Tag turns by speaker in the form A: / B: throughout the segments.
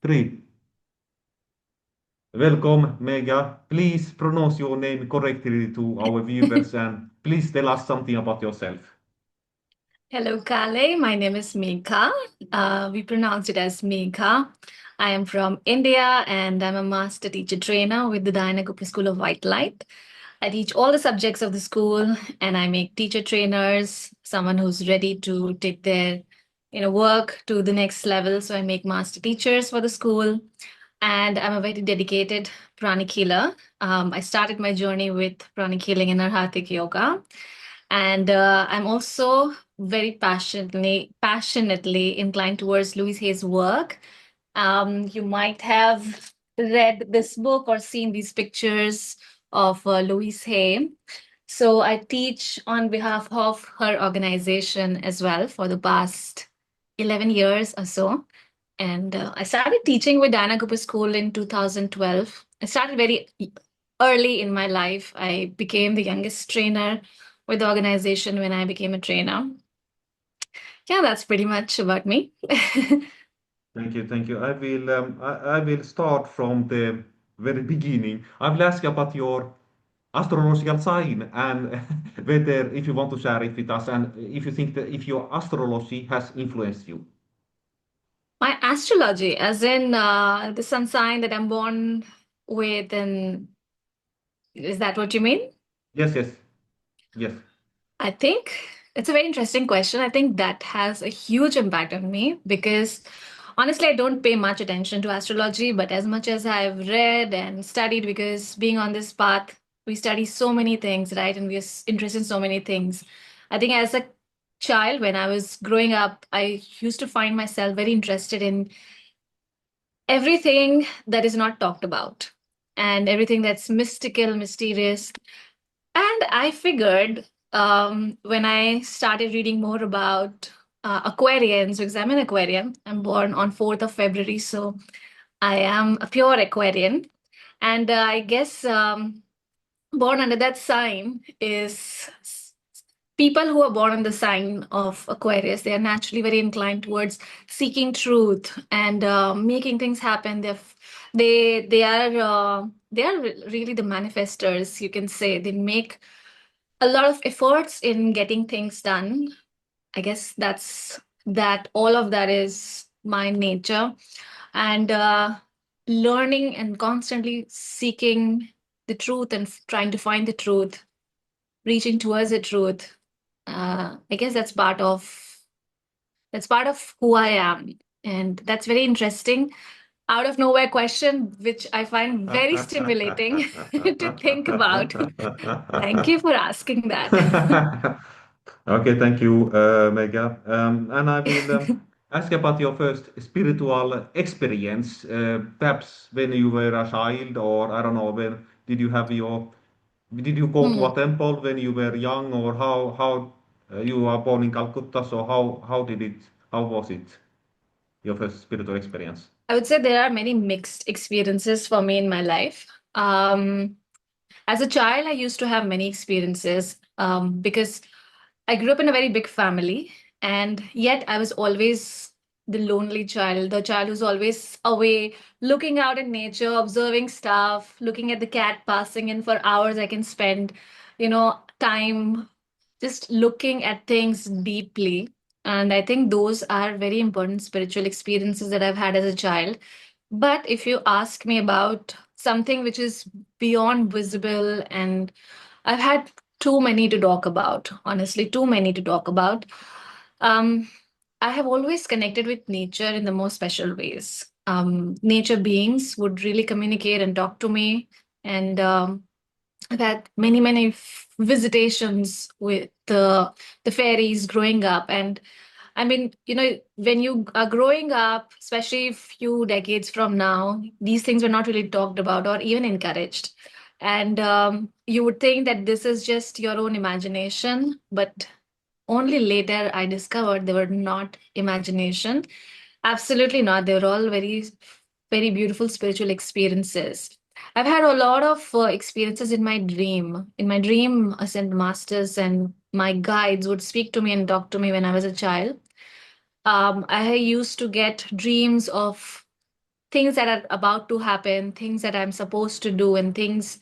A: Three. Welcome, Meghaa. Please pronounce your name correctly to our viewers and please tell us something about yourself.
B: Hello, Kalle. My name is Meghaa. We pronounce it as Meghaa. I am from India and I'm a master teacher trainer with the Diana Gupta School of White Light. I teach all the subjects of the school and I make teacher trainers, someone who's ready to take their work to the next level. So I make master teachers for the school. And I'm a very dedicated pranic healer. I started my journey with pranic healing and Arhatic yoga. And I'm also very passionately inclined towards Louise Hay's work. You might have read this book or seen these pictures of Louise Hay. So I teach on behalf of her organization as well for the past 11 years or so. And I started teaching with Diana Cooper School in 2012. I started very early in my life. I became the youngest trainer with the organization when I became a trainer. Yeah, that's pretty much about me.
A: Thank you, thank you. I will start from the very beginning. I will ask you about your astrological sign and whether if you want to share it with us and if you think that if your astrology has influenced you.
B: My astrology, as in the sun sign that I'm born with, and is that what you mean?
A: Yes, yes, yes.
B: I think it's a very interesting question. I think that has a huge impact on me because honestly, I don't pay much attention to astrology, but as much as I've read and studied, because being on this path, we study so many things, right? And we're interested in so many things. I think as a child, when I was growing up, I used to find myself very interested in everything that is not talked about and everything that's mystical, mysterious. And I figured when I started reading more about Aquarians, because I'm an Aquarian, I'm born on 4th of February, so I am a pure Aquarian. And I guess born under that sign is people who are born in the sign of Aquarius. They are naturally very inclined towards seeking truth and making things happen. They are really the manifestors, you can say. They make a lot of efforts in getting things done. I guess that all of that is my nature. And learning and constantly seeking the truth and trying to find the truth, reaching towards the truth. I guess that's part of who I am. And that's very interesting. Out of nowhere question, which I find very stimulating to think about. Thank you for asking that.
A: Okay, thank you, Megha. And I will ask about your first spiritual experience, perhaps when you were a child, or I don't know, when did you have your, did you go to
B: Hmm.
A: a temple when you were young, or how you were born in Calcutta, so how was it, your first spiritual experience?
B: I would say there are many mixed experiences for me in my life. As a child, I used to have many experiences because I grew up in a very big family, and yet I was always the lonely child, the child who's always away, looking out in nature, observing stuff, looking at the cat passing in for hours. I can spend, time just looking at things deeply. And I think those are very important spiritual experiences that I've had as a child. But if you ask me about something which is beyond visible, and I've had too many to talk about, honestly, too many to talk about. Um, I have always connected with nature in the most special ways. Nature beings would really communicate and talk to me. And I've had many visitations with the fairies growing up. And I mean, when you are growing up, especially a few decades from now, these things were not really talked about or even encouraged. And you would think that this is just your own imagination, but only later I discovered they were not imagination. Absolutely not. They were all very beautiful spiritual experiences. I've had a lot of experiences in my dream. In my dream, ascent masters and my guides would speak to me and talk to me when I was a child. I used to get dreams of things that are about to happen, things that I'm supposed to do, and things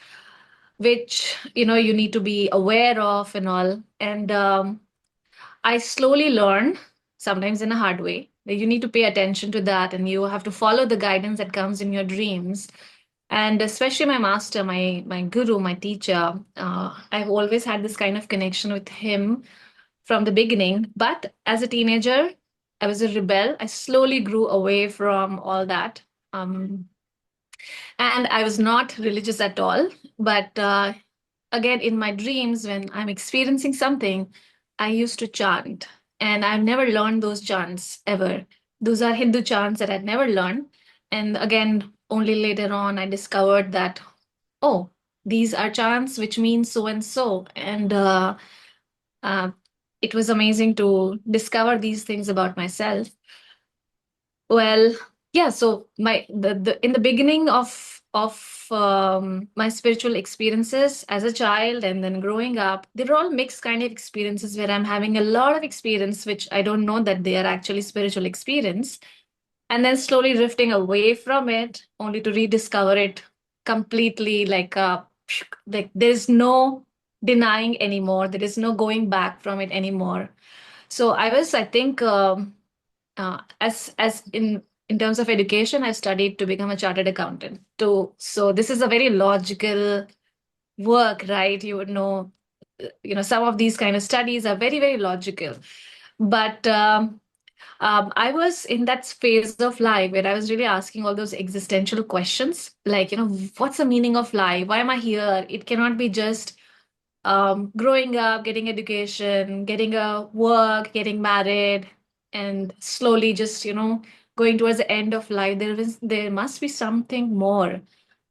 B: which you need to be aware of and all. And I slowly learn, sometimes in a hard way, that you need to pay attention to that and you have to follow the guidance that comes in your dreams. And especially my master, my guru, my teacher, I've always had this kind of connection with him from the beginning. But as a teenager, I was a rebel. I slowly grew away from all that. Um, and I was not religious at all. But again, in my dreams, when I'm experiencing something, I used to chant. And I've never learned those chants ever. Those are Hindu chants that I'd never learned. And again, only later on, I discovered that, oh, these are chants which mean so and so. And uh, it was amazing to discover these things about myself. Well, yeah, so the in the beginning of my spiritual experiences as a child and then growing up, they're all mixed kind of experiences where I'm having a lot of experience which I don't know that they are actually spiritual experience, and then slowly drifting away from it only to rediscover it completely, like there's no denying anymore, there is no going back from it anymore. So I think as in terms of education, I studied to become a chartered accountant. So this is a very logical work, right? You would know, some of these kind of studies are very, very logical. But I was in that phase of life where I was really asking all those existential questions, like, what's the meaning of life? Why am I here? It cannot be just growing up, getting education, getting a work, getting married, and slowly just, going towards the end of life. There must be something more.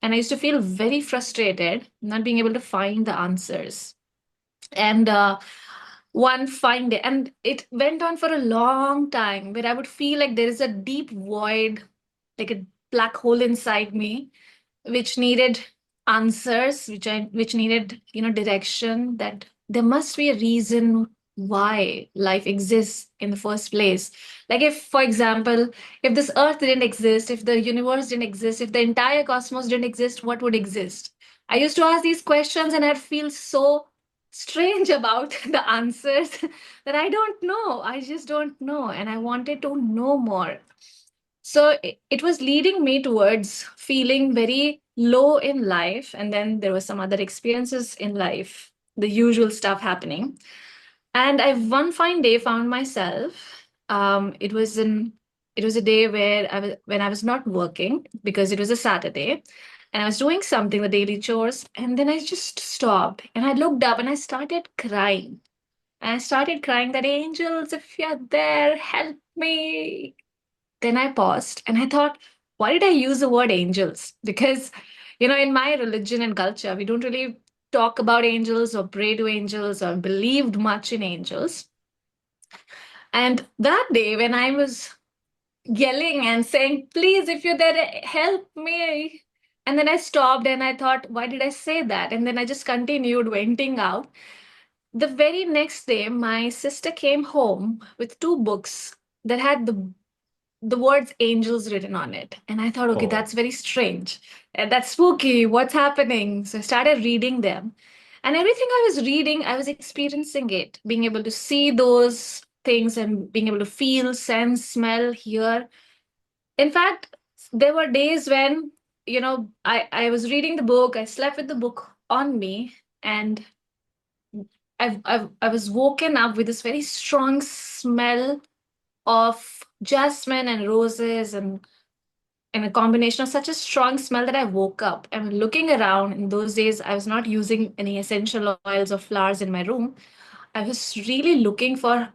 B: And I used to feel very frustrated, not being able to find the answers. And one fine day, and it went on for a long time where I would feel like there is a deep void, like a black hole inside me which needed answers, which needed, direction, that there must be a reason why life exists in the first place. Like, if, for example, if this earth didn't exist, if the universe didn't exist, if the entire cosmos didn't exist, what would exist? I used to ask these questions and I'd feel so strange about the answers that I don't know. I just don't know. And I wanted to know more. So it was leading me towards feeling very low in life. And then there were some other experiences in life, the usual stuff happening. And I one fine day found myself. It was a day where when I was not working because it was a Saturday, and I was doing something, the daily chores, and then I just stopped and I looked up and I started crying. And I started crying that, angels, if you're there, help me. Then I paused and I thought, why did I use the word angels? Because, in my religion and culture, we don't really talk about angels or pray to angels or believed much in angels. And that day, when I was yelling and saying, please, if you're there, help me. And then I stopped and I thought, why did I say that? And then I just continued venting out. The very next day, my sister came home with two books that had the words angels written on it. And I thought, okay,
A: Oh,
B: that's very strange. And that's spooky. What's happening? So I started reading them. And everything I was reading, I was experiencing it, being able to see those things and being able to feel, sense, smell, hear. In fact, there were days when, I was reading the book, I slept with the book on me, and I was woken up with this very strong smell of jasmine and roses, and a combination of such a strong smell that I woke up. And looking around, in those days, I was not using any essential oils or flowers in my room. I was really looking for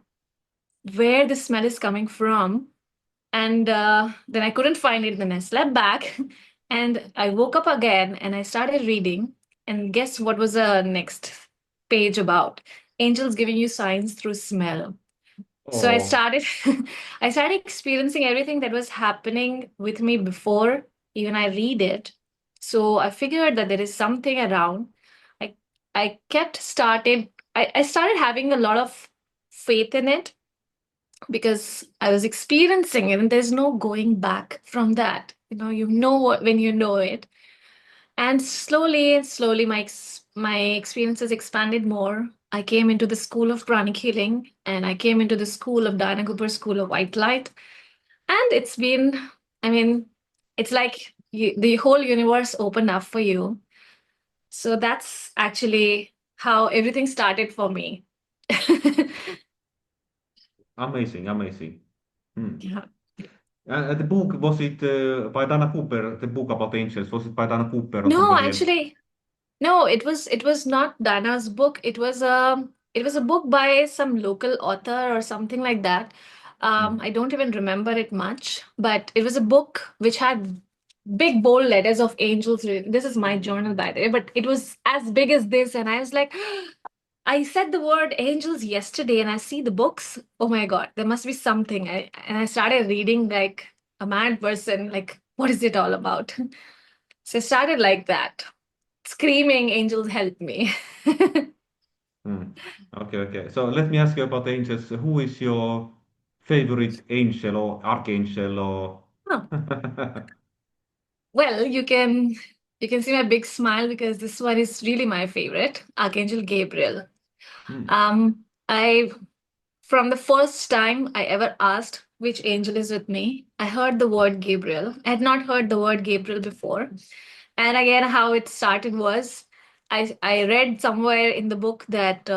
B: where the smell is coming from. And then I couldn't find it. Then I slept back and I woke up again and I started reading. And guess what was the next page about? Angels giving you signs through smell. So I
A: oh,
B: started I started experiencing everything that was happening with me before even I read it. So I figured that there is something around. I I kept started I started having a lot of faith in it. because I was experiencing it and there's no going back from that. You know what when you know it. And slowly and slowly, my experiences expanded more. I came into the school of pranic healing, and I came into the school of Diana Cooper School of White Light. And it's been, I mean, it's like the whole universe opened up for you. So that's actually how everything started for me.
A: Amazing, amazing. Hmm.
B: Yeah.
A: The book, was it by Dana Cooper, the book about angels? Was it by Dana Cooper or
B: No,
A: somebody else?
B: actually, no, it was not Dana's book. It was a book by some local author or something like that.
A: Hmm.
B: I don't even remember it much, but it was a book which had big bold letters of angels written. This is my journal, by the way, but it was as big as this, and I was like, I said the word angels yesterday, and I see the books. Oh my God, there must be something. And I started reading like a mad person. Like, what is it all about? So I started like that, screaming, "Angels help me."
A: Hmm. Okay, okay. So let me ask you about angels. Who is your favorite angel or archangel or?
B: Oh, well, you can see my big smile because this one is really my favorite, Archangel Gabriel.
A: Hmm.
B: Um, I From the first time I ever asked which angel is with me, I heard the word Gabriel. I had not heard the word Gabriel before. And again, how it started was I read somewhere in the book that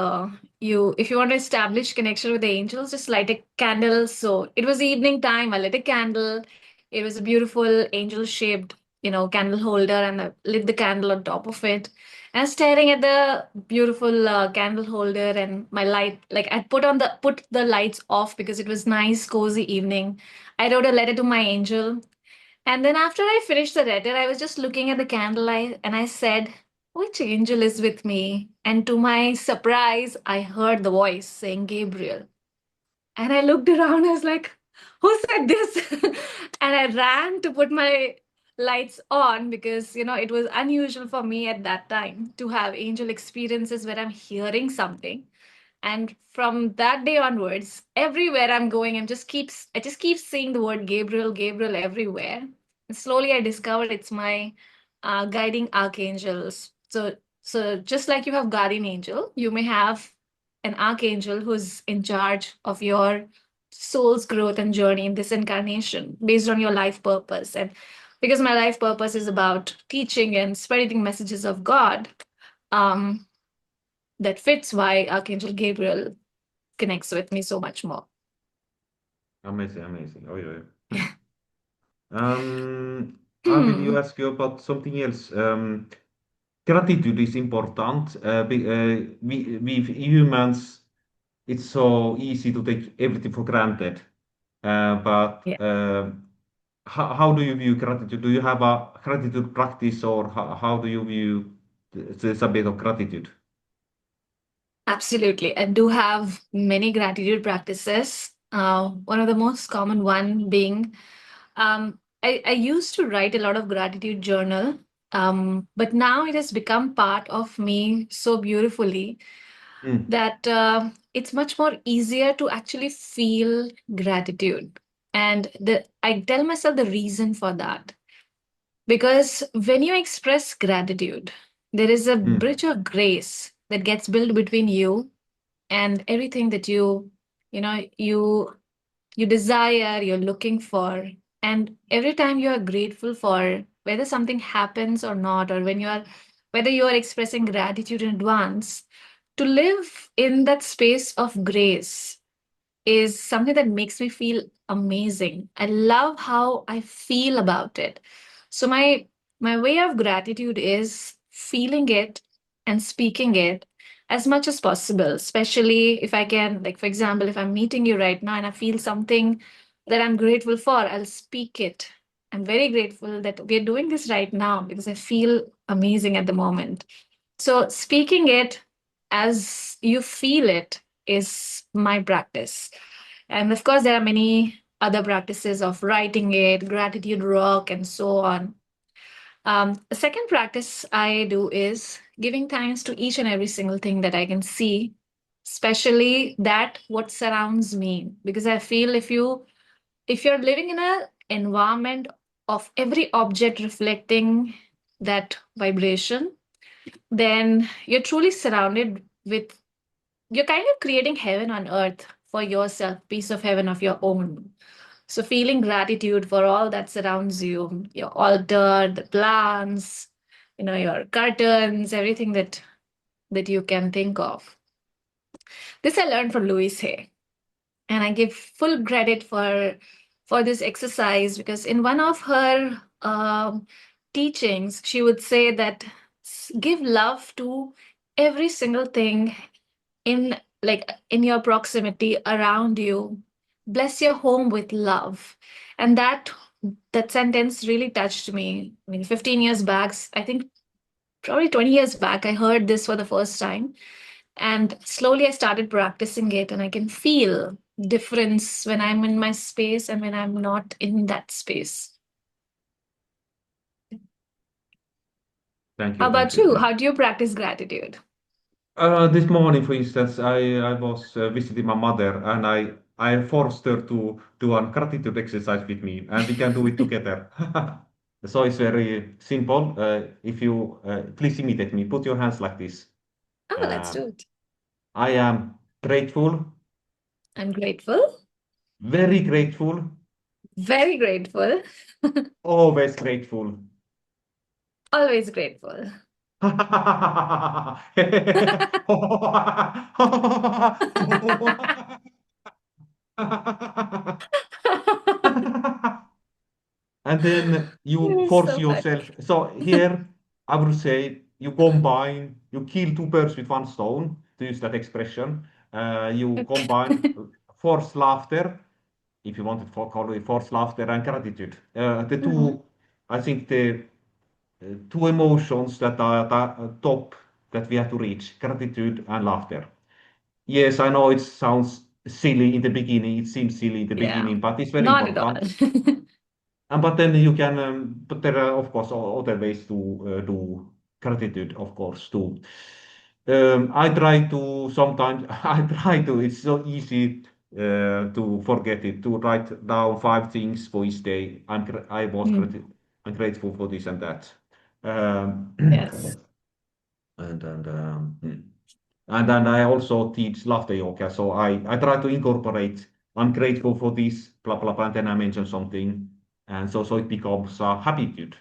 B: if you want to establish connection with the angels, just light a candle. So it was evening time. I lit a candle. It was a beautiful angel shaped, candle holder, and I lit the candle on top of it. And staring at the beautiful candle holder and my light, like I put the lights off because it was nice, cozy evening. I wrote a letter to my angel, and then after I finished the letter, I was just looking at the candlelight and I said, which angel is with me? And to my surprise, I heard the voice saying Gabriel. And I looked around, I was like, who said this? And I ran to put my lights on because, it was unusual for me at that time to have angel experiences where I'm hearing something. And from that day onwards, everywhere I'm going, I just keep seeing the word Gabriel, Gabriel everywhere. And slowly I discovered it's my guiding archangels. So just like you have guardian angel, you may have an archangel who's in charge of your soul's growth and journey in this incarnation based on your life purpose. And because my life purpose is about teaching and spreading messages of God, um, that fits why Archangel Gabriel connects with me so much more.
A: Amazing, amazing. Oh, yeah. Hmm. I will you
B: Hmm.
A: ask you about something else. Gratitude is important. We humans, it's so easy to take everything for granted. But
B: Yeah,
A: how do you view gratitude? Do you have a gratitude practice, or how do you view the subject of gratitude?
B: absolutely. I do have many gratitude practices. One of the most common one being I used to write a lot of gratitude journal, but now it has become part of me so beautifully
A: Mm,
B: that it's much more easier to actually feel gratitude. And I tell myself the reason for that. Because when you express gratitude, there is a
A: mm,
B: bridge of grace that gets built between you and everything that you desire, you're looking for. And every time you are grateful for whether something happens or not, or whether you are expressing gratitude in advance, to live in that space of grace is something that makes me feel amazing. I love how I feel about it. So my way of gratitude is feeling it and speaking it as much as possible, especially if I can, like for example, if I'm meeting you right now and I feel something that I'm grateful for, I'll speak it. I'm very grateful that we're doing this right now because I feel amazing at the moment. So speaking it as you feel it is my practice. And of course, there are many other practices of writing it, gratitude rock, and so on. The second practice I do is giving thanks to each and every single thing that I can see, especially that what surrounds me. Because I feel if you're living in an environment of every object reflecting that vibration, then you're truly surrounded with, you're kind of creating heaven on earth for yourself, piece of heaven of your own. So feeling gratitude for all that surrounds you, your altar, the plants, your curtains, everything that you can think of. This I learned from Louise Hay, and I give full credit for this exercise because in one of her teachings, she would say that give love to every single thing in in your proximity around you. Bless your home with love. And that sentence really touched me. I mean, 15 years back, I think probably 20 years back, I heard this for the first time. And slowly I started practicing it, and I can feel difference when I'm in my space and when I'm not in that space.
A: Thank
B: How
A: you, thank
B: about
A: you,
B: you?
A: thank you.
B: How do you practice gratitude?
A: This morning, for instance, I was visiting my mother, and I forced her to do a gratitude exercise with me, and we can do it together. So it's very simple. If you please imitate me, put your hands like this.
B: Oh, let's
A: Uh,
B: do it.
A: I am grateful,
B: I'm grateful,
A: very grateful,
B: very grateful,
A: always grateful.
B: always grateful.
A: And then you
B: You're
A: force
B: so funny.
A: yourself. So here, I would say you combine, you kill two birds with one stone, to use that expression. You combine forced laughter, if you want to call it forced laughter, and gratitude. The
B: Mhm.
A: two, I think the two emotions that are top that we have to reach, gratitude and laughter. Yes, I know it sounds silly in the beginning. It seems silly in the
B: Yeah,
A: beginning, but it's very
B: not at all.
A: important. And but then you can, but there are of course other ways to do gratitude, of course, too. I try to sometimes, I try to, it's so easy to forget it, to write down five things for each day.
B: Mm,
A: I'm grateful for this and that.
B: yes.
A: And and then I also teach laughter yoga. So I try to incorporate, I'm grateful for this, blah, blah, blah, and then I mention something. And so it becomes a habitude,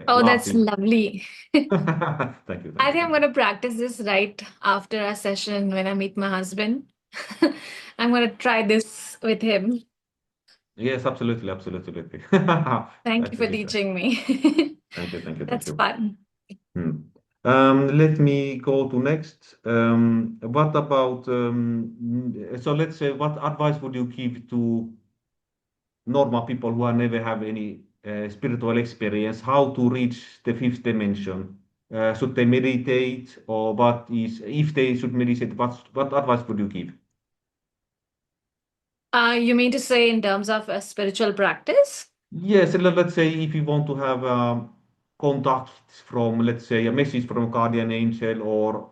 B: Oh, that's
A: laughing.
B: lovely.
A: Thank you, thank
B: I
A: you,
B: think I'm
A: thank
B: going
A: you.
B: to practice this right after a session when I meet my husband. I'm going to try this with him.
A: Yes, absolutely, absolutely.
B: Thank
A: That's
B: you
A: the
B: for
A: future.
B: teaching me.
A: Thank you, thank you, thank
B: That's
A: you.
B: fun.
A: Hmm. Let me go to next. What about, so let's say, what advice would you give to normal people who are never have any spiritual experience, how to reach the fifth dimension? Should they meditate, or what is, if they should meditate, what advice would you give?
B: You mean to say in terms of a spiritual practice?
A: Yes, let's say if you want to have contact from, let's say, a message from a guardian angel or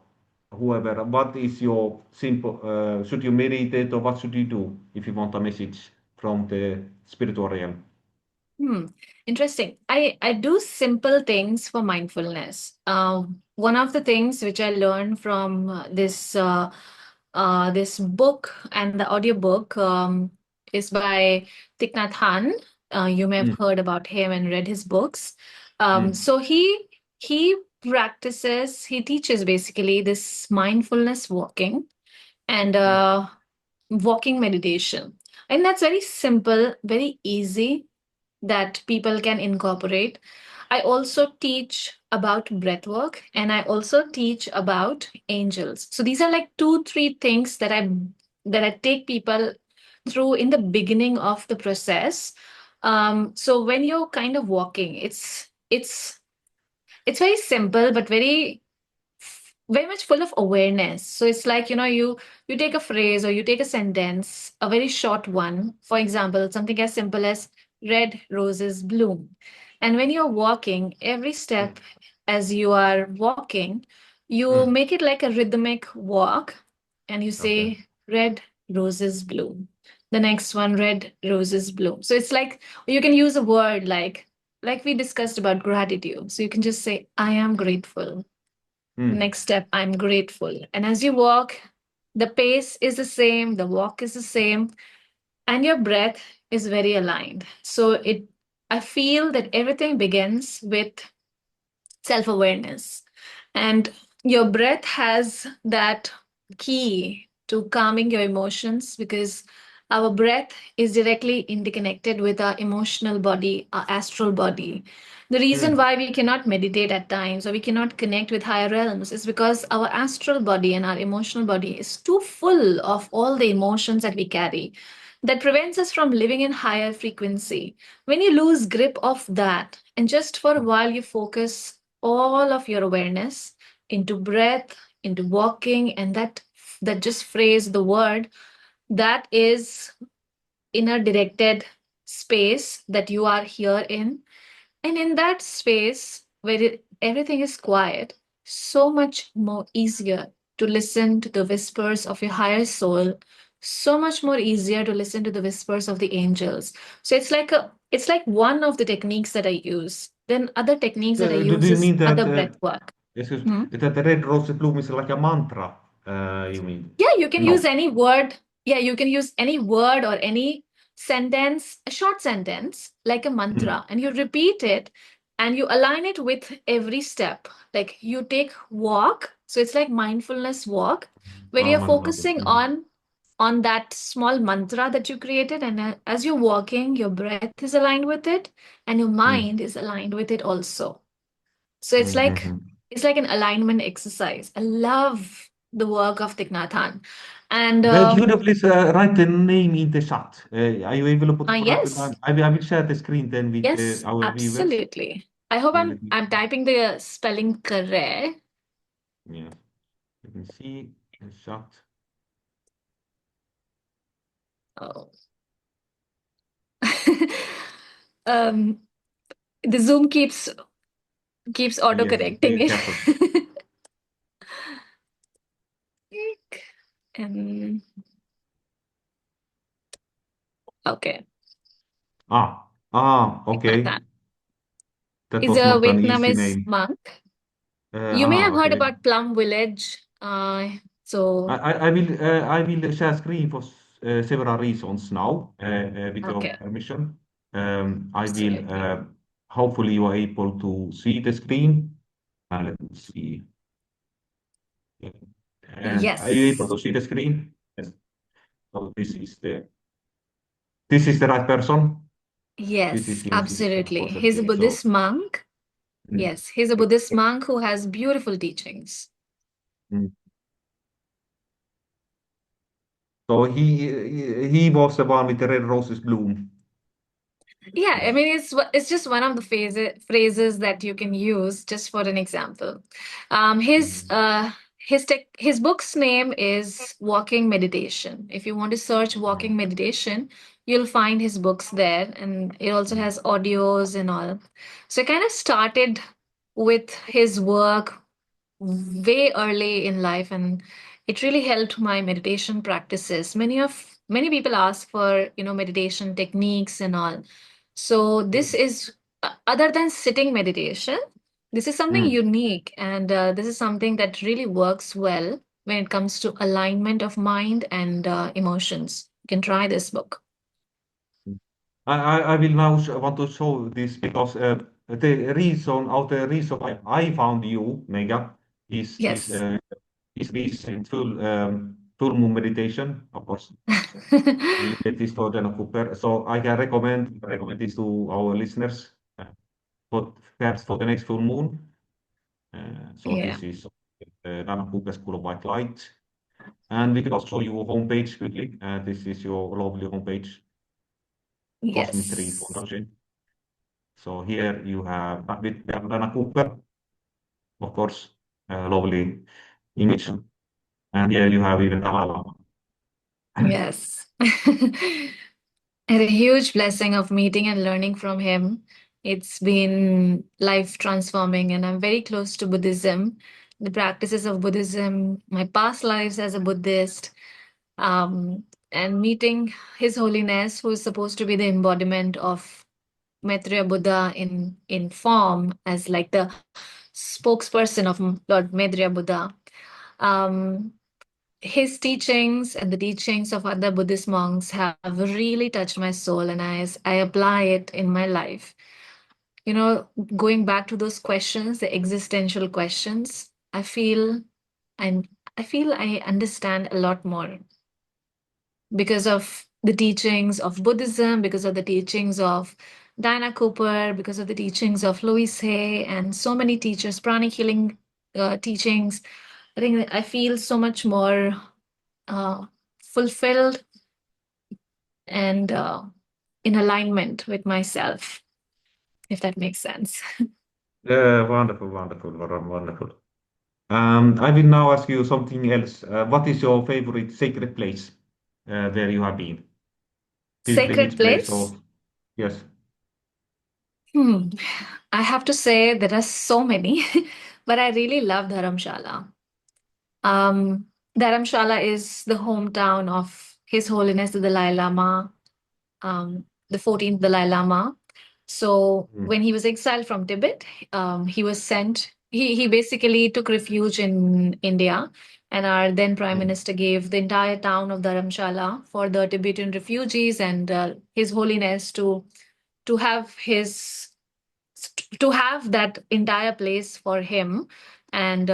A: whoever, what is your simple, should you meditate, or what should you do if you want a message from the spiritual realm?
B: Hmm. Interesting. I do simple things for mindfulness. One of the things which I learned from this book and the audiobook is by Thich Nhat Hanh. You may have
A: Mm,
B: heard about him and read his books.
A: mm,
B: So he practices, he teaches basically this mindfulness walking and
A: mm,
B: walking meditation. And that's very simple, very easy that people can incorporate. I also teach about breath work and I also teach about angels. So these are like two, three things that I take people through in the beginning of the process. So when you're kind of walking, it's very simple but very much full of awareness. So it's like, you take a phrase or you take a sentence, a very short one. For example, something as simple as red roses bloom. And when you're walking, every
A: mm,
B: step as you are walking, You
A: Mm.
B: make it like a rhythmic walk and you
A: Okay.
B: say, red roses bloom. The next one, red roses bloom. So it's like you can use a word like we discussed about gratitude. So you can just say, I am grateful.
A: Mm.
B: Next step, I'm grateful. And as you walk, the pace is the same, the walk is the same, and your breath is very aligned. So I feel that everything begins with self-awareness. And your breath has that key to calming your emotions because our breath is directly interconnected with our emotional body, our astral body. The reason
A: Mm.
B: why we cannot meditate at times or we cannot connect with higher realms is because our astral body and our emotional body is too full of all the emotions that we carry that prevents us from living in higher frequency. When you lose grip of that and just for a while you focus all of your awareness into breath, into walking, and that just phrase the word that is inner directed space that you are here in, and in that space where everything is quiet, so much more easier to listen to the whispers of your higher soul, so much more easier to listen to the whispers of the angels. So it's like one of the techniques that I use. Then other techniques that I
A: Do
B: use
A: you
B: is
A: mean that,
B: other breath work.
A: excuse,
B: Hmm?
A: that the red rose bloom is like a mantra? You mean?
B: Yeah, you can use
A: No.
B: any word. Yeah, you can use any word or any sentence, a short sentence, like a
A: Mm.
B: mantra, and you repeat it and you align it with every step. Like you take walk, so it's like mindfulness walk, where
A: Ah,
B: you're
A: mantra.
B: focusing
A: Mm.
B: on that small mantra that you created, and as you're walking, your breath is aligned with it, and your
A: Mm.
B: mind is aligned with it also. So
A: Mm.
B: it's like an alignment exercise. I love the work of Thich Nhat Hanh. And
A: Could you please write the name in the chat? Are you able to put it right
B: yes,
A: down? I will share the screen then with
B: yes,
A: our viewers.
B: absolutely. I hope
A: Let me,
B: I'm typing the spelling correct.
A: yeah, let me see the chat.
B: Oh. um, the Zoom keeps auto
A: Yes,
B: correcting it.
A: careful.
B: um, okay. Thich Nhat
A: Okay.
B: Hanh
A: That
B: is
A: was
B: a
A: not an easy
B: Vietnamese
A: name.
B: monk. You may have heard
A: Okay.
B: about Plum Village. So
A: I will share screen for several reasons now, with your
B: okay,
A: permission. I will,
B: absolutely.
A: hopefully you are able to see the screen. Let me see. Are you able
B: Yes.
A: to see the screen? Yes. So this is the right person. This is
B: Yes,
A: his
B: absolutely.
A: for the
B: He's a
A: screen. So
B: Buddhist monk.
A: mm,
B: Yes, he's a Buddhist monk who has beautiful teachings.
A: mm. So he was the one with the red roses bloom.
B: Yeah, I
A: Yes.
B: mean it's just one of the phrases that you can use just for an example.
A: Mm,
B: His book's name is Walking Meditation. If you want to search
A: mm,
B: Walking Meditation, you'll find his books there, and it also
A: mm,
B: has audios and all. So I kind of started with his work way early in life, and it really helped my meditation practices. Many people ask for meditation techniques and all. So this
A: mm,
B: is other than sitting meditation, this is something
A: mm.
B: unique, and this is something that really works well when it comes to alignment of mind and emotions. You can try this book.
A: I will now want to show this because the reason I found you, Mega, is
B: Yes.
A: is recent full moon meditation. Of course, you get this for Dana Cooper, so I can recommend this to our listeners. For perhaps for the next full moon. So
B: Yeah.
A: this is Dana Cooper School of White Light, and we can also show you a homepage quickly. This is your lovely homepage, Cosmic Tree
B: Yes.
A: Foundation. So here you have with Dana Cooper, of course, lovely image. And here you have even Dalai Lama.
B: Yes. Had a huge blessing of meeting and learning from him. It's been life transforming, and I'm very close to Buddhism. the practices of Buddhism, my past lives as a Buddhist, um, and meeting His Holiness, who is supposed to be the embodiment of Maitreya Buddha in form as like the spokesperson of Lord Maitreya Buddha. Um, his teachings and the teachings of other Buddhist monks have really touched my soul, and I apply it in my life. You know, going back to those questions, the existential questions, I'm I feel I understand a lot more because of the teachings of Buddhism, because of the teachings of Diana Cooper, because of the teachings of Louise Hay, and so many teachers, pranic healing teachings. I think I feel so much more uh, fulfilled and in alignment with myself, if that makes sense.
A: Wonderful, wonderful, wonderful. I will now ask you something else. What is your favorite sacred place where you have been?
B: Sacred
A: Pilgrimage place
B: place?
A: or yes.
B: Hmm. I have to say there are so many, but I really love Dharamshala. Um, Dharamshala is the hometown of His Holiness the Dalai Lama, the 14th Dalai Lama. So
A: Mm,
B: when he was exiled from Tibet, he was sent. He basically took refuge in India, and our then Prime
A: mm,
B: Minister gave the entire town of Dharamshala for the Tibetan refugees and His Holiness to have his to have that entire place for him. And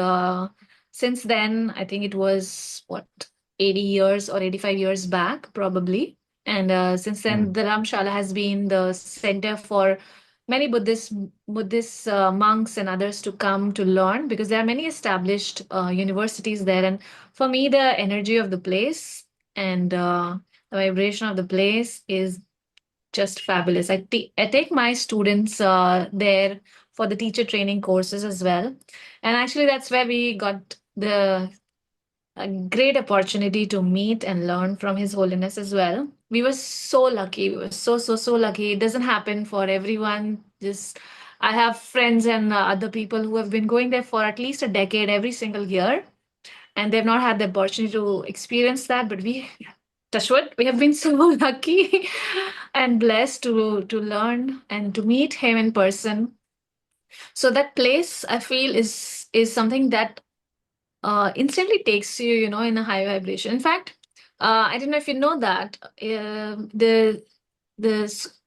B: since then, I think it was what, 80 years or 85 years back, probably. And since then,
A: mm,
B: the Dharamshala has been the center for many Buddhist monks and others to come to learn, because there are many established universities there. And for me, the energy of the place and the vibration of the place is just fabulous. I take my students there for the teacher training courses as well. And actually, that's where we got the a great opportunity to meet and learn from His Holiness as well. We were so lucky. We were so lucky. It doesn't happen for everyone. Just I have friends and other people who have been going there for at least a decade every single year, and they've not had the opportunity to experience that. But we, touch wood, we have been so lucky and blessed to learn and to meet him in person. So that place, I feel, is something that instantly takes you, you know, in a high vibration. In fact, I don't know if you know that the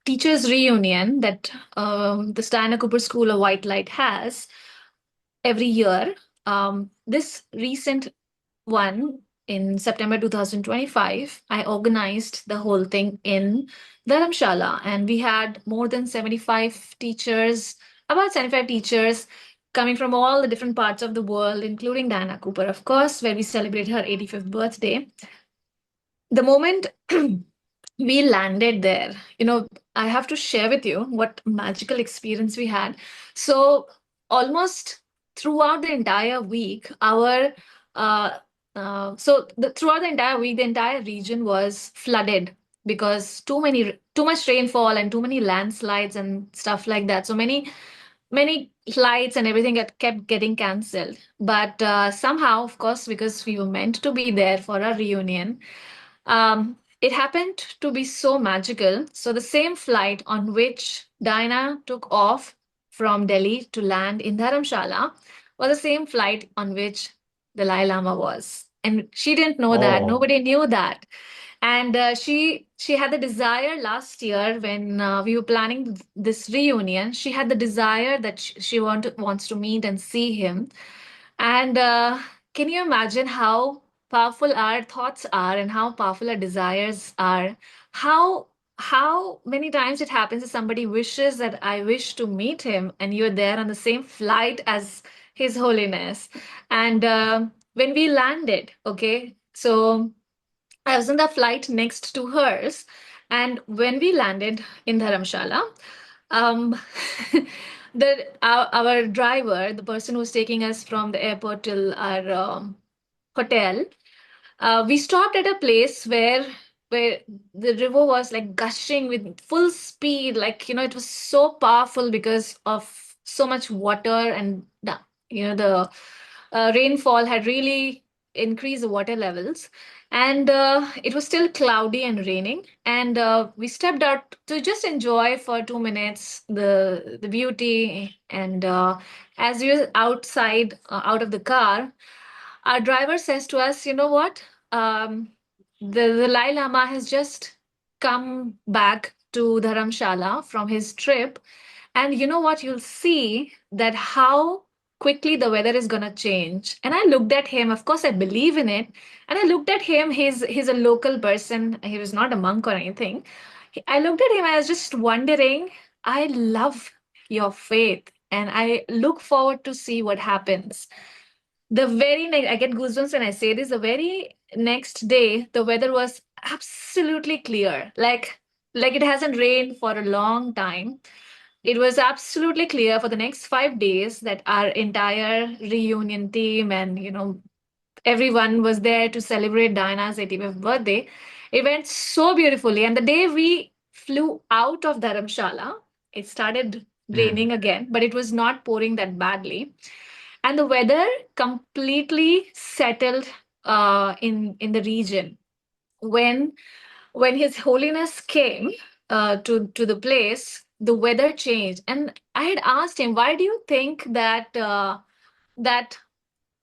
B: teachers reunion that the Steiner Cooper School of White Light has every year. This recent one in September 2025, I organized the whole thing in Dharamshala, and we had more than 75 teachers, about 75 teachers coming from all the different parts of the world, including Diana Cooper, of course, where we celebrate her 85th birthday. The moment we landed there, you know, I have to share with you what magical experience we had. So almost throughout the entire week, our throughout the entire week, the entire region was flooded because too much rainfall and too many landslides and stuff like that. So many flights and everything kept getting cancelled. But somehow, of course, because we were meant to be there for a reunion, it happened to be so magical. So the same flight on which Diana took off from Delhi to land in Dharamshala was the same flight on which the Dalai Lama was. And she didn't know that.
A: oh,
B: Nobody knew that. And she had the desire last year when we were planning this reunion. She had the desire that wants to meet and see him. And can you imagine how powerful our thoughts are and how powerful our desires are? How many times it happens that somebody wishes that I wish to meet him, and you're there on the same flight as His Holiness. And when we landed, okay, so I was in the flight next to hers, and when we landed in Dharamshala, um, our driver, the person who was taking us from the airport till our hotel, we stopped at a place where the river was like gushing with full speed, like, you know, it was so powerful because of so much water and the rainfall had really increased the water levels, and it was still cloudy and raining. And we stepped out to just enjoy for 2 minutes the beauty. And as we were outside, out of the car, our driver says to us, "You know what? The Dalai Lama has just come back to Dharamsala from his trip, and you know what? You'll see that how quickly the weather is gonna change." And I looked at him. Of course, I believe in it. And I looked at him. He's a local person. He was not a monk or anything. I looked at him. I was just wondering. I love your faith, and I look forward to see what happens. The very next, I get goosebumps when I say this. The very next day, the weather was absolutely clear, like it hasn't rained for a long time. It was absolutely clear for the next 5 days that our entire reunion team and everyone was there to celebrate Diana's 85th birthday. It went so beautifully. And the day we flew out of Dharamshala, it started raining
A: Mm.
B: again, but it was not pouring that badly. And the weather completely settled in the region. When when His Holiness came to the place, the weather changed. And I had asked him, "Why do you think that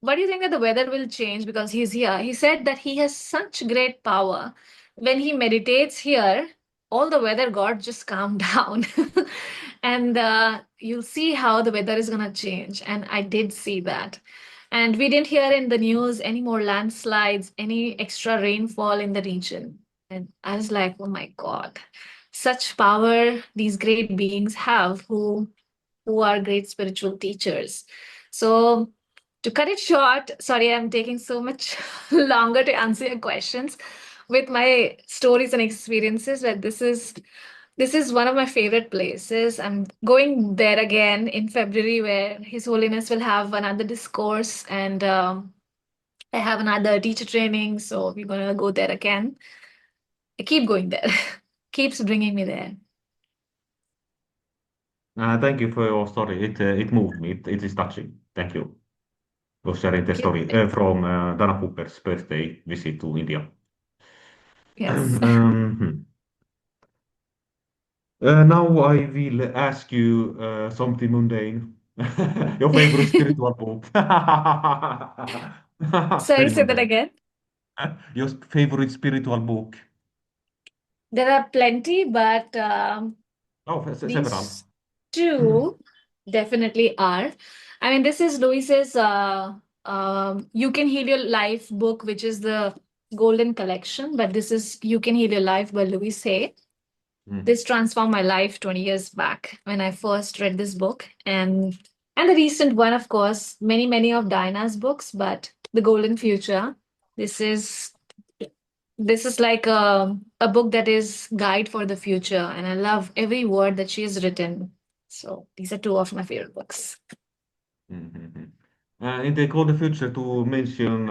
B: why do you think that the weather will change because he's here?" He said that he has such great power. When he meditates here, all the weather god just calm down. And you'll see how the weather is going to change. And I did see that. And we didn't hear in the news any more landslides, any extra rainfall in the region. And I was like, oh my God, such power these great beings have who are great spiritual teachers. So, to cut it short, sorry, I'm taking so much longer to answer your questions with my stories and experiences, but this is one of my favorite places. I'm going there again in February, where His Holiness will have another discourse, and I have another teacher training, so we're gonna go there again. I keep going there. Keeps bringing me there.
A: Thank you for your story. It moved me. It is touching. Thank you for sharing the
B: Thank
A: story
B: you.
A: from Dana Cooper's birthday visit to India.
B: Yes.
A: Hmm. Now I will ask you something mundane. Your favorite spiritual book.
B: Sorry,
A: Very
B: say that
A: mundane.
B: again.
A: Your favorite spiritual book.
B: There are plenty, but
A: Oh, several.
B: these two definitely are. I mean, this is Louise's You Can Heal Your Life book, which is the golden collection, but this is You Can Heal Your Life by Louise Hay.
A: Mm.
B: This transformed my life 20 years back when I first read this book. And the recent one, of course, many of Diana's books, but The Golden Future. This is this is like a book that is guide for the future, and I love every word that she has written. So these are two of my favorite books.
A: Mhm. In the Golden Future, to mention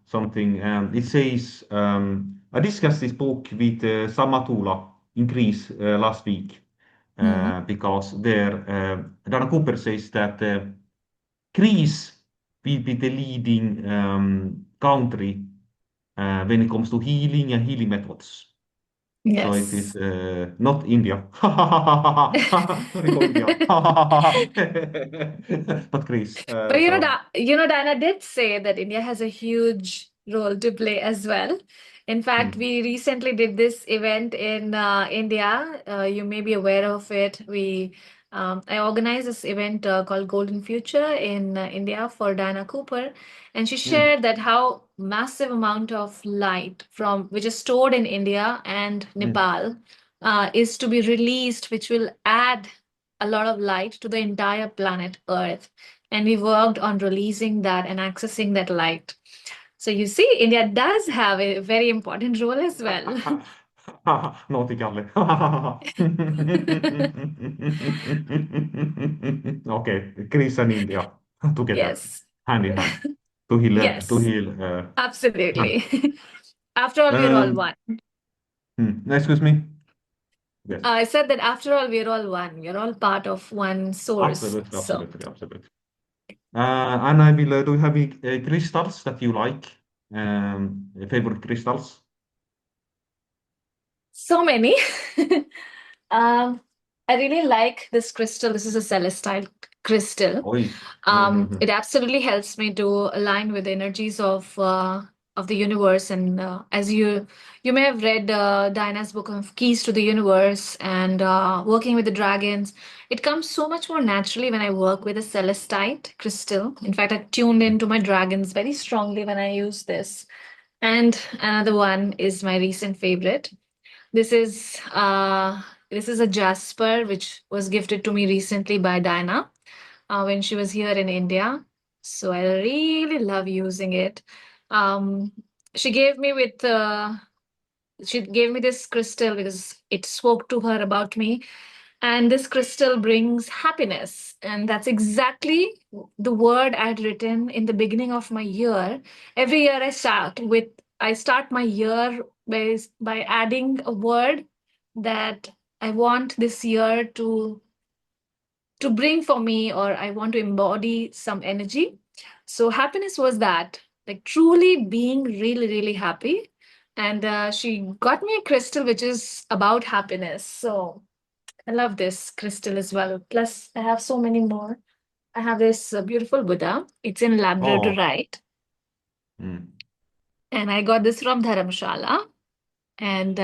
A: something, it says, I discussed this book with Samatula in Greece last week
B: Hmm.
A: because there, Dana Cooper says that Greece will be the leading country when it comes to healing and healing methods. So it is
B: Yes.
A: not India. Sorry for India. But Greece.
B: But
A: So.
B: Diana did say that India has a huge role to play as well. In fact,
A: Hmm.
B: we recently did this event in India. You may be aware of it. I organized this event called Golden Future in India for Diana Cooper, and she
A: Mm,
B: shared that how massive amount of light from which is stored in India and
A: mm.
B: Nepal is to be released, which will add a lot of light to the entire planet Earth. And we worked on releasing that and accessing that light. So you see, India does have a very important role as well.
A: Naughty Kalle. Okay, Greece and India together,
B: Yes.
A: hand in hand, to heal, to
B: Yes,
A: heal.
B: absolutely. After all, we're all
A: Um,
B: one.
A: Excuse me. Yes,
B: I said that after all, we're all one. We're all part of one source.
A: absolutely,
B: So,
A: absolutely, absolutely. And I will, do you have any crystals that you like? Favorite crystals?
B: So many. Um, I really like this crystal. This is a celestite crystal.
A: Oi.
B: It absolutely helps me to align with the energies of the universe. And as you may have read Diana's book of Keys to the Universe and working with the dragons, it comes so much more naturally when I work with a celestite crystal. In fact, I tuned into my dragons very strongly when I use this. And another one is my recent favorite. This is uh, this is a jasper which was gifted to me recently by Diana when she was here in India. So I really love using it. Um, she gave me with she gave me this crystal because it spoke to her about me, and this crystal brings happiness, and that's exactly the word I'd written in the beginning of my year. Every year I start my year by adding a word that I want this year to bring for me, or I want to embody some energy. So happiness was that, like truly being really, really happy. And she got me a crystal which is about happiness. So I love this crystal as well. Plus, I have so many more. I have this beautiful Buddha. It's in
A: Oh.
B: Labradorite.
A: Mm.
B: And I got this from Dharamsala. And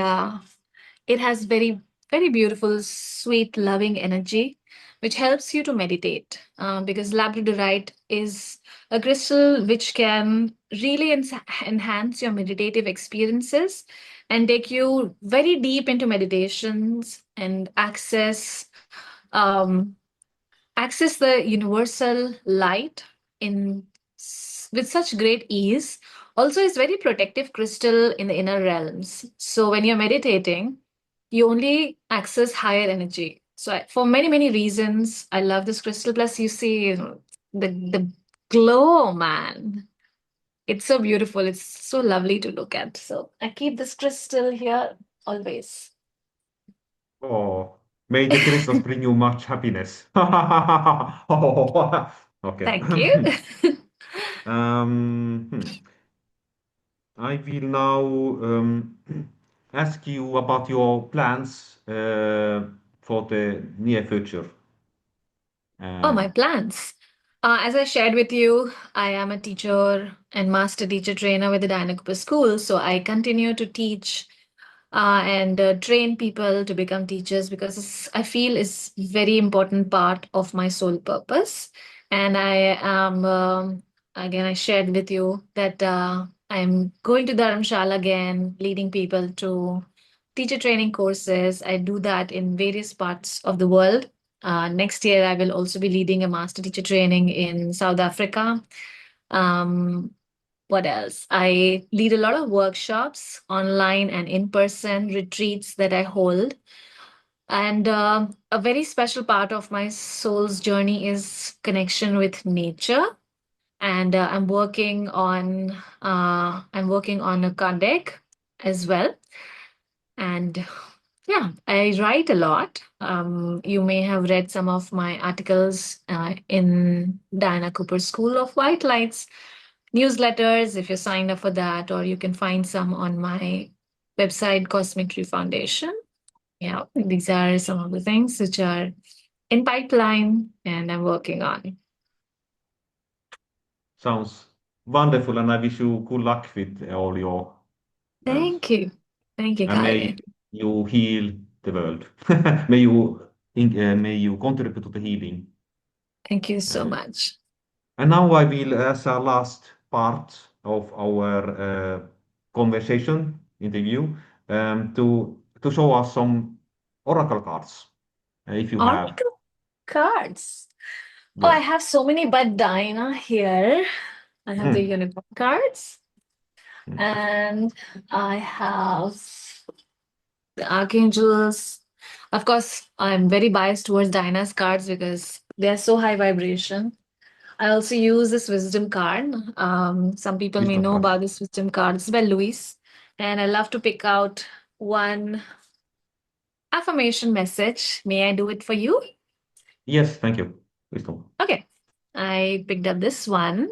B: it has very, very beautiful, sweet, loving energy, which helps you to meditate. Because Labradorite is a crystal which can really enhance your meditative experiences and take you very deep into meditations and um, access the universal light in with such great ease. Also, is very protective crystal in the inner realms. So when you're meditating, you only access higher energy. So for many many reasons, I love this crystal. Plus, you see the glow, man. It's so beautiful. It's so lovely to look at. So I keep this crystal here always.
A: Oh, may the crystals bring you much happiness. Oh, okay.
B: Thank you.
A: Hmm. I will now ask you about your plans for the near future.
B: Oh,
A: Uh,
B: my plans. As I shared with you, I am a teacher and master teacher trainer with the Diana Cooper School. So I continue to teach and train people to become teachers because I feel it's very important part of my soul purpose. And I am again I shared with you that I'm going to Dharamshala again, leading people to teacher training courses. I do that in various parts of the world. Next year, I will also be leading a master teacher training in South Africa. Um, what else? I lead a lot of workshops, online and in person retreats that I hold. And a very special part of my soul's journey is connection with nature. And I'm working on a card deck as well. And yeah, I write a lot. You may have read some of my articles in Diana Cooper School of White Lights newsletters if you're signed up for that, or you can find some on my website, Cosmic Tree Foundation. Yeah, these are some of the things which are in pipeline and I'm working on.
A: Sounds wonderful, and I wish you good luck with all your plans.
B: Thank you. Thank you,
A: And
B: Kalle.
A: may you heal the world. May may you contribute to the healing.
B: Thank you so
A: Uh,
B: much.
A: and now I will, as a last part of our conversation interview, to show us some oracle cards, if you have.
B: Oracle cards. Oh, I
A: Yes.
B: have so many, but Diana here. I have the
A: Hmm.
B: unicorn cards,
A: Hmm.
B: and I have the archangels. Of course, I'm very biased towards Diana's cards because they are so high vibration. I also use this wisdom card. Some people may
A: Wisdom
B: know
A: cards.
B: about this wisdom card. It's by Louise. And I love to pick out one affirmation message. May I do it for you?
A: Yes, thank you. Wisdom.
B: Okay. I picked up this one,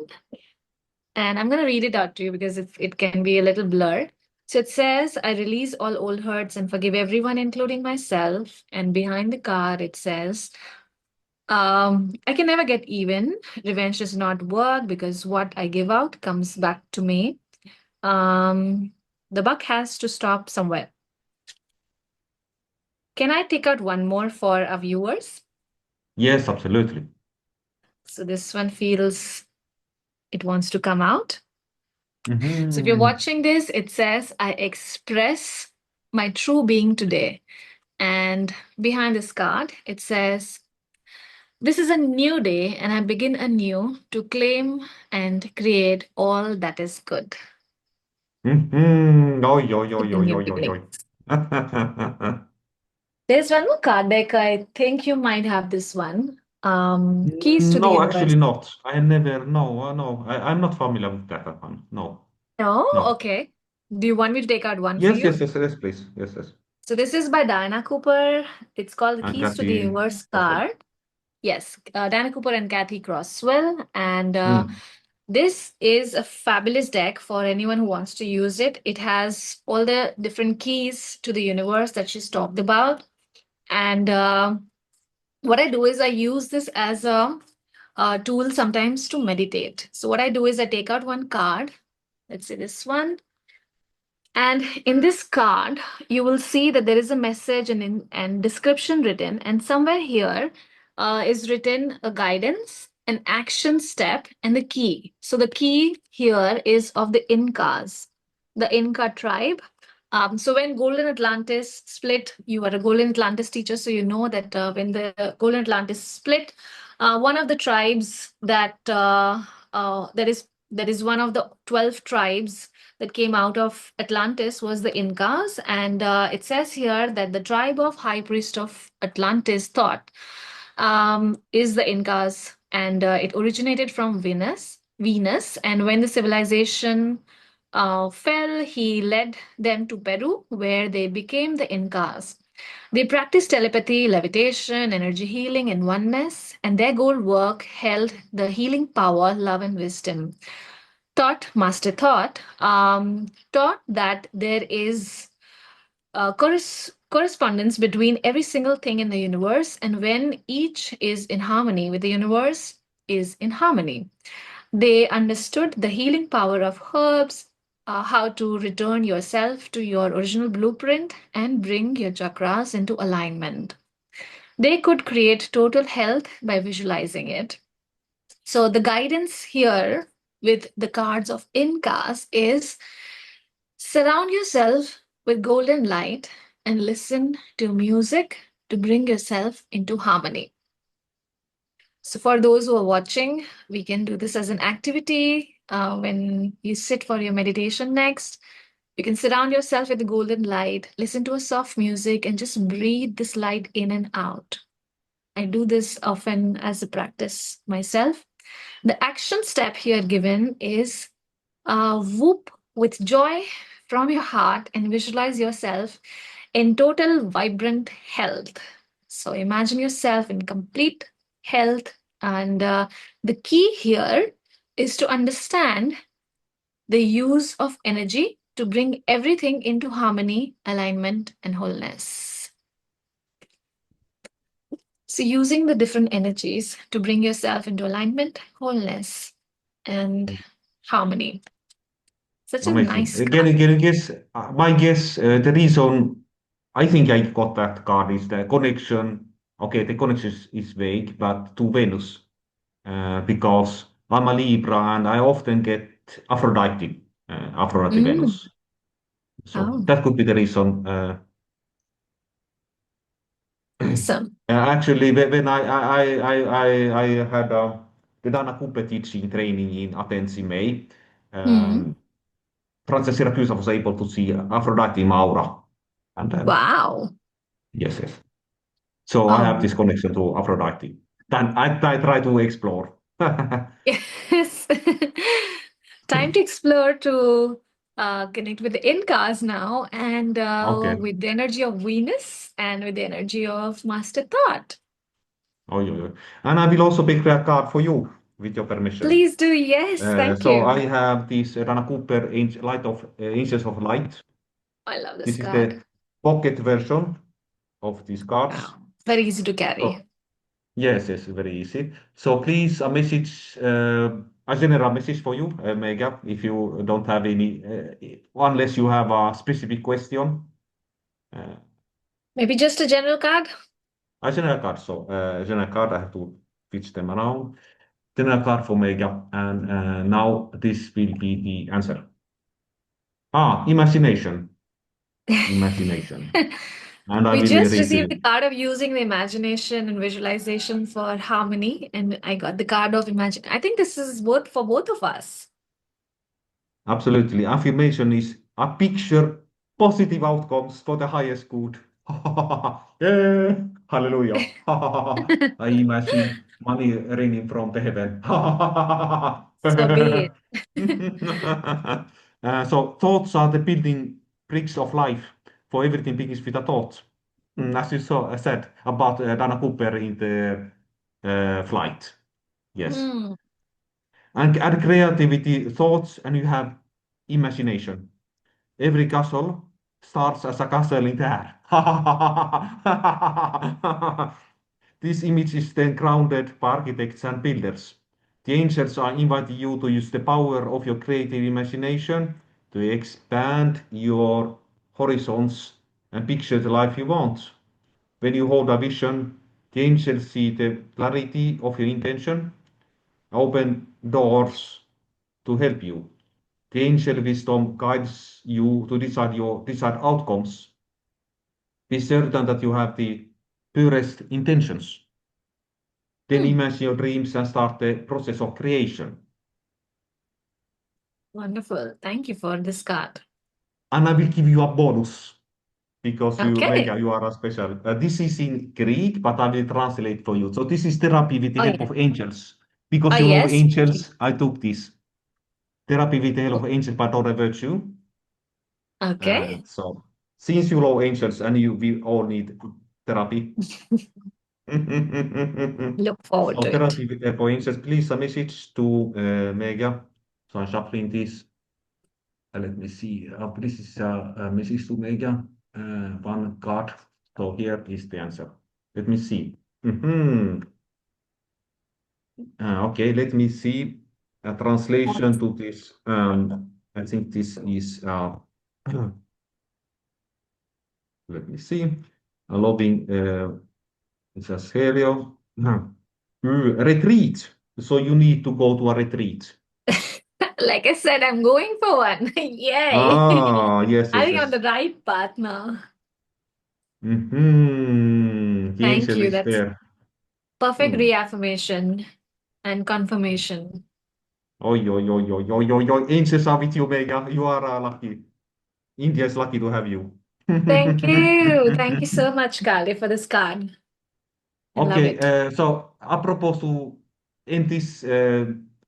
B: and I'm going to read it out to you because it can be a little blurred. So it says, I release all old hurts and forgive everyone, including myself. And behind the card, it says, I can never get even. Revenge does not work because what I give out comes back to me. Um, the buck has to stop somewhere. Can I take out one more for our viewers?
A: Yes, absolutely.
B: So this one feels it wants to come out. So if you're
A: Mhm.
B: watching this, it says, I express my true being today. And behind this card, it says, this is a new day, and I begin anew to claim and create all that is good.
A: Mhm. Oi, oi,
B: With
A: oi,
B: the
A: oi,
B: new
A: oi, oi,
B: beginning.
A: oi.
B: There's one more card deck. I think you might have this one. Keys to the
A: No, actually
B: universe.
A: not. I never, no, no, I'm not familiar with that one. No,
B: No?
A: no.
B: Okay. Do you want me to take out one for
A: Yes,
B: you?
A: yes, yes, yes, please. Yes, yes.
B: So this is by Diana Cooper. It's called the
A: And
B: Keys to the
A: Kathy
B: Universe
A: Crosswell.
B: card. Yes, Diana Cooper and Kathy Crosswell. And
A: Mm.
B: this is a fabulous deck for anyone who wants to use it. It has all the different keys to the universe that she's talked about. And what I do is I use this as a tool sometimes to meditate. So what I do is I take out one card. Let's say this one. And in this card, you will see that there is a message and description written, and somewhere here is written a guidance, an action step, and the key. So the key here is of the Incas, the Inca tribe. So when Golden Atlantis split, you are a Golden Atlantis teacher, so you know that when the Golden Atlantis split, one of the tribes that is one of the 12 tribes that came out of Atlantis was the Incas. And it says here that the tribe of high priest of Atlantis thought is the Incas, and it originated from Venus. Venus, and when the civilization fell, he led them to Peru, where they became the Incas. They practiced telepathy, levitation, energy healing, and oneness, and their goal work held the healing power, love, and wisdom. Master Thought, taught that there is correspondence between every single thing in the universe, and when each is in harmony with the universe, is in harmony. They understood the healing power of herbs, how to return yourself to your original blueprint and bring your chakras into alignment. They could create total health by visualizing it. So the guidance here with the cards of Incas is surround yourself with golden light and listen to music to bring yourself into harmony. So for those who are watching, we can do this as an activity when you sit for your meditation next. You can surround yourself with the golden light, listen to a soft music, and just breathe this light in and out. I do this often as a practice myself. The action step here given is whoop with joy from your heart and visualize yourself in total vibrant health. So imagine yourself in complete health. And the key here is to understand the use of energy to bring everything into harmony, alignment, and wholeness. So, using the different energies to bring yourself into alignment, wholeness, and harmony. Such a
A: Amazing.
B: nice card.
A: Can you guess? My guess, the reason I think I got that card is the connection. Okay, the connection is vague, but to Venus, because I'm a Libra and I often get Aphrodite, Aphrodite
B: Mm.
A: Venus. So
B: Oh,
A: that could be the reason.
B: awesome.
A: Actually, when I had the Dana Cooper teaching training in Athens in May,
B: Mm.
A: um, Frances Siracusa was able to see Aphrodite in aura. And
B: Wow.
A: yes, yes. So I have this
B: Oh,
A: connection to Aphrodite. Then I try to explore.
B: yes. Time to explore to connect with the Incas now and
A: Okay.
B: with the energy of Venus and with the energy of Master Thought.
A: Oh, yeah, yeah. And I will also pick a card for you. with your permission.
B: Please do. Yes, thank
A: So
B: you.
A: I have this Rana Cooper Angels of Light.
B: I love this
A: This is
B: card.
A: the pocket version of these cards.
B: Wow. Very easy to carry.
A: So yes, yes, very easy. So please, a general message for you, Meghaa, if you don't have any, unless you have a specific question. Uh,
B: Maybe just a general card?
A: a general card. So general card, I have to switch them around. General card for Meghaa, and now this will be the answer. Imagination, imagination, and I
B: We
A: will
B: just
A: read
B: received
A: the
B: the card of using the imagination and visualization for harmony, and I got the card of imagine. I think this is both for both of us.
A: absolutely. Affirmation is a picture positive outcomes for the highest good. Yeah, hallelujah. I imagine money raining from the heaven.
B: So be it.
A: So thoughts are the building bricks of life. For everything begins with a thought. As you said about Dana Cooper in the flight. Yes.
B: Hmm,
A: And add creativity, thoughts, and you have imagination. Every castle starts as a castle in the air. This image is then grounded by architects and builders. The angels are inviting you to use the power of your creative imagination to expand your horizons and picture the life you want. When you hold a vision, the angels see the clarity of your intention, open doors to help you. The angel wisdom guides you to decide your desired outcomes. Be certain that you have the purest intentions. Then
B: hmm.
A: imagine your dreams and start the process of creation.
B: Wonderful. Thank you for this card.
A: And I will give you a bonus because you,
B: Okay.
A: Megha, you are a special. This is in Greek, but I will translate for you. So this is therapy with the
B: Oh,
A: help
B: yeah.
A: of angels.
B: Oh,
A: Because you love
B: yes. Please.
A: angels, I took this. Therapy with the help of angels by Dora Virtue.
B: Okay.
A: So since you love angels and we all need therapy.
B: Look forward
A: So
B: to it.
A: therapy with for instance, please a message to Megha. So I'm shuffling this. Let me see. This is a message to Megha. One card. So here is the answer. Let me see. Mhm. Okay, let me see a translation to this. I think this is, let me see. A loving, it says here. Retreat. So you need to go to a retreat.
B: Like I said, I'm going for one. Yay.
A: Yes,
B: I
A: yes,
B: think I'm on
A: yes.
B: the right path now.
A: The
B: Thank
A: angel
B: you.
A: is
B: That's
A: there.
B: perfect
A: Hmm.
B: reaffirmation and confirmation.
A: Oi, oi, oi, oi, oi, oi, oi. Angels are with you, Mega. You are lucky. India is lucky to have you.
B: Thank you. Thank you so much, Kalle, for this card. I love
A: Okay,
B: it.
A: so apropos to end this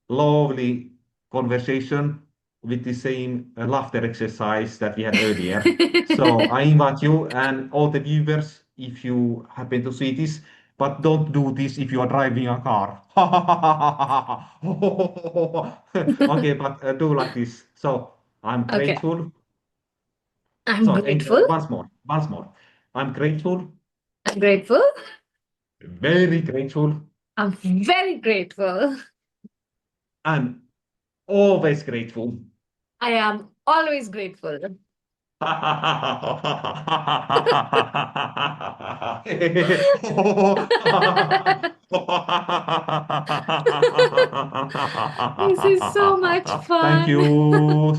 A: lovely conversation with the same laughter exercise that we had earlier. So I invite you and all the viewers, if you happen to see this, but don't do this if you are driving a car. Okay, but do like this. So I'm
B: Okay.
A: grateful.
B: I'm
A: So, and
B: grateful.
A: once more. I'm grateful,
B: I'm grateful.
A: very grateful,
B: I'm very grateful.
A: and always grateful.
B: I am always grateful. This is so much
A: Thank
B: fun.
A: you.